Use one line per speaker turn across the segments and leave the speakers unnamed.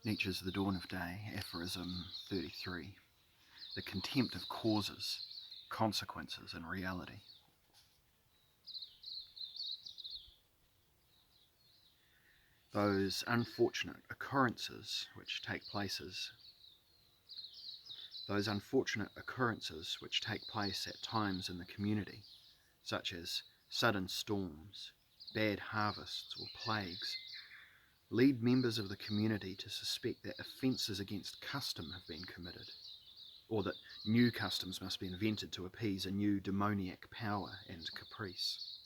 Nietzsche's The Dawn of Day, Aphorism 33. The contempt of causes, consequences, and reality. Those unfortunate occurrences which take place at times in the community, such as sudden storms, bad harvests, or plagues, lead members of the community to suspect that offences against custom have been committed, or that new customs must be invented to appease a new demoniac power and caprice.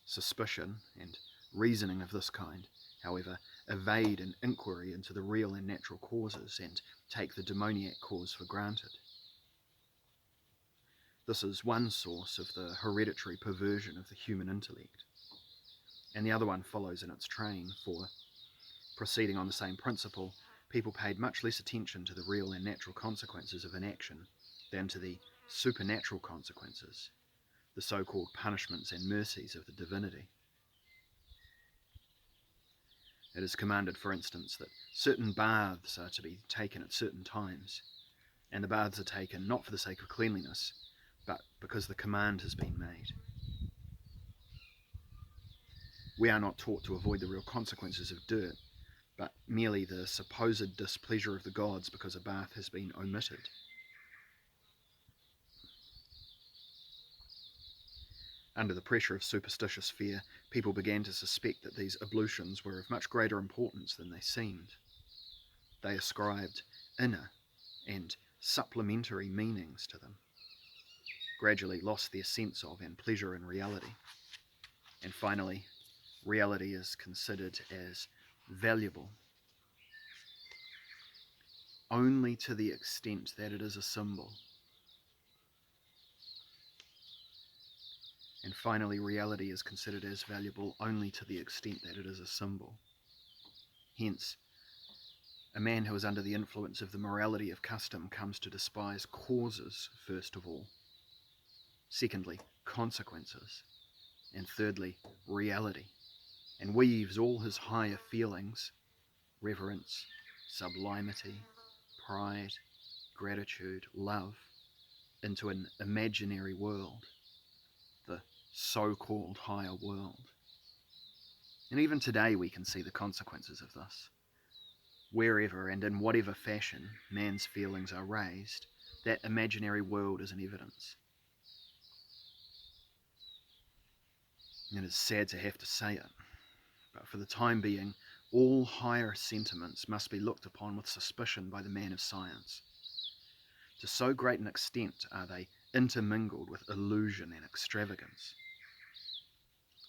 Suspicion and reasoning of this kind, however, evade an inquiry into the real and natural causes and take the demoniac cause for granted. This is one source of the hereditary perversion of the human intellect, and the other one follows in its train, for, proceeding on the same principle, people paid much less attention to the real and natural consequences of an action than to the supernatural consequences, the so-called punishments and mercies of the divinity. It is commanded, for instance, that certain baths are to be taken at certain times, and the baths are taken not for the sake of cleanliness, but because the command has been made. We are not taught to avoid the real consequences of dirt, but merely the supposed displeasure of the gods because a bath has been omitted. Under the pressure of superstitious fear, people began to suspect that these ablutions were of much greater importance than they seemed. They ascribed inner and supplementary meanings to them, gradually lost their sense of and pleasure in reality, and finally, reality is considered as valuable only to the extent that it is a symbol. And finally, reality is considered as valuable only to the extent that it is a symbol. Hence, a man who is under the influence of the morality of custom comes to despise causes, first of all, secondly, consequences, and thirdly, reality, and weaves all his higher feelings, reverence, sublimity, pride, gratitude, love, into an imaginary world, the so-called higher world. And even today we can see the consequences of this. Wherever and in whatever fashion man's feelings are raised, that imaginary world is in evidence. It is sad to have to say it, but for the time being, all higher sentiments must be looked upon with suspicion by the man of science. To so great an extent are they intermingled with illusion and extravagance.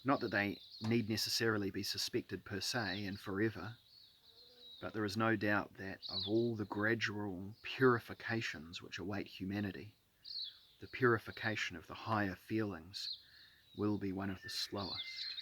Not that they need necessarily be suspected per se and forever, but there is no doubt that of all the gradual purifications which await humanity, the purification of the higher feelings will be one of the slowest.